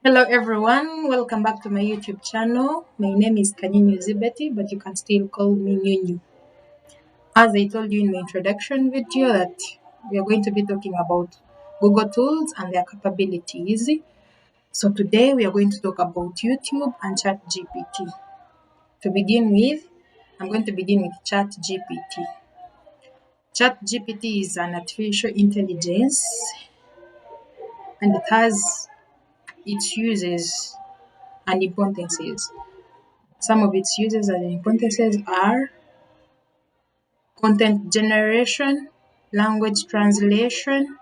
Hello everyone, welcome back to my YouTube channel. My name is Kanyinyu Zibeti, but you can still call me Nyunyu. As I told you in my introduction video that we are going to be talking about Google tools and their capabilities. So today we are going to talk about YouTube and Chatgpt. To begin with, I'm going to begin with Chatgpt. Chatgpt is an artificial intelligence and it has its uses and importances. Some of its uses and importances are content generation, language translation,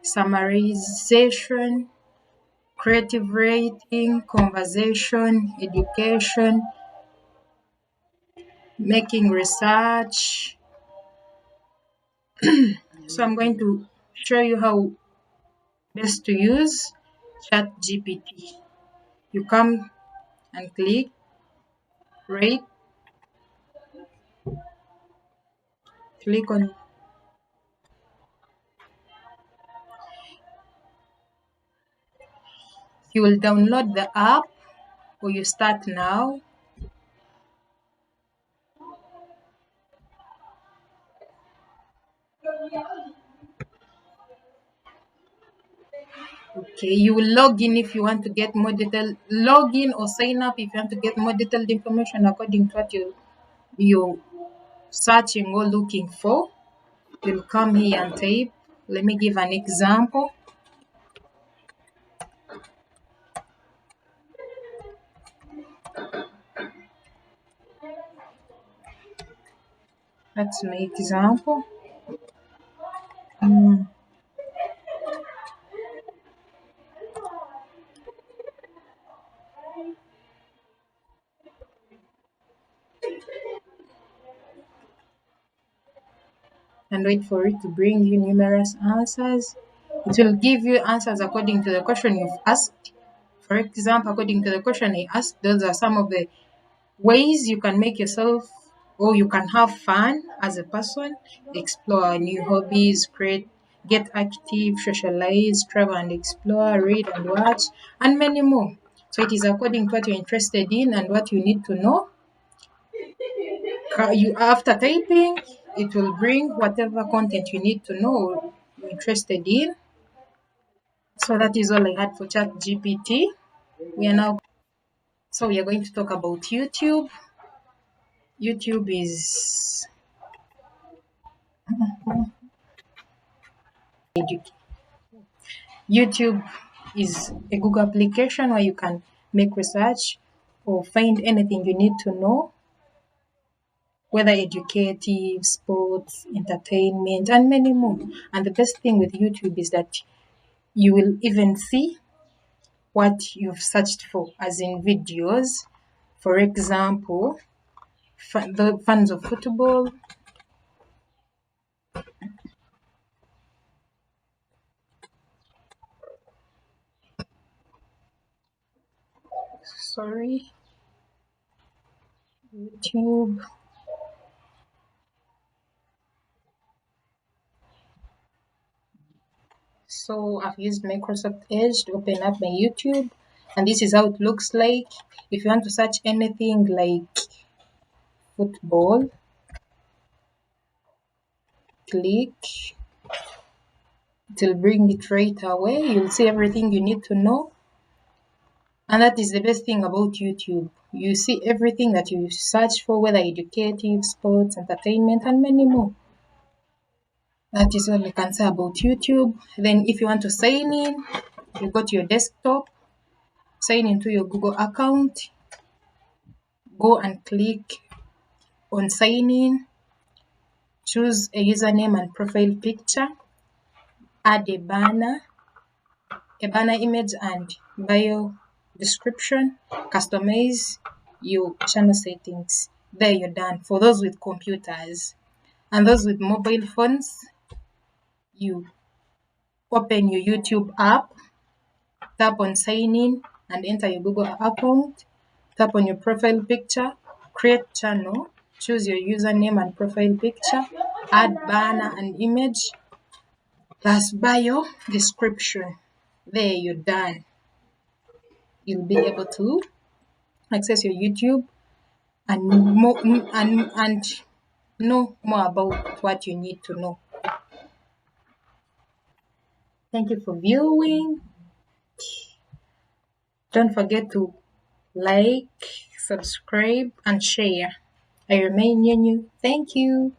summarization, creative writing, conversation, education, making research. So I'm going to show you how best to use ChatGPT. You come and click right, click on, you will download the app or you start now. Okay, you will log in if you want to get more detailed, log in or sign up if you want to get more detailed information according to what you're searching or looking for. You'll come here and type. Let me give an example. That's my example. And wait for it to bring you numerous answers. It will give you answers according to the question you've asked. For example, according to the question I asked, those are some of the ways you can make yourself or you can have fun as a person, explore new hobbies, create, get active, socialize, travel and explore, read and watch, and many more. So it is according to what you're interested in and what you need to know. You after typing, it will bring whatever content you need to know you're interested in. So that is all I had for Chat GPT. We are now we are going to talk about YouTube. YouTube is YouTube is a Google application where you can make research or find anything you need to know, whether educative, sports, entertainment, and many more. And the best thing with YouTube is that you will even see what you've searched for, as in videos. For example, the fans of football. Sorry, YouTube. So I've used Microsoft Edge to open up my YouTube, and this is how it looks like. If you want to search anything like football, click, it will bring it right away. You'll see everything you need to know. And that is the best thing about YouTube. You see everything that you search for, whether educative, sports, entertainment, and many more. That is all I can say about YouTube. Then if you want to sign in, you go to your desktop, sign into your Google account, go and click on sign in, choose a username and profile picture, add a banner image and bio description, customize your channel settings. There you're done. For those with computers and those with mobile phones, you open your YouTube app, tap on sign in and enter your Google account, tap on your profile picture, create channel, choose your username and profile picture, add banner and image, plus bio description. There you're done. You'll be able to access your YouTube and and know more about what you need to know. Thank you for viewing. Don't forget to like, subscribe, and share. I remain Nyanyu. Thank you.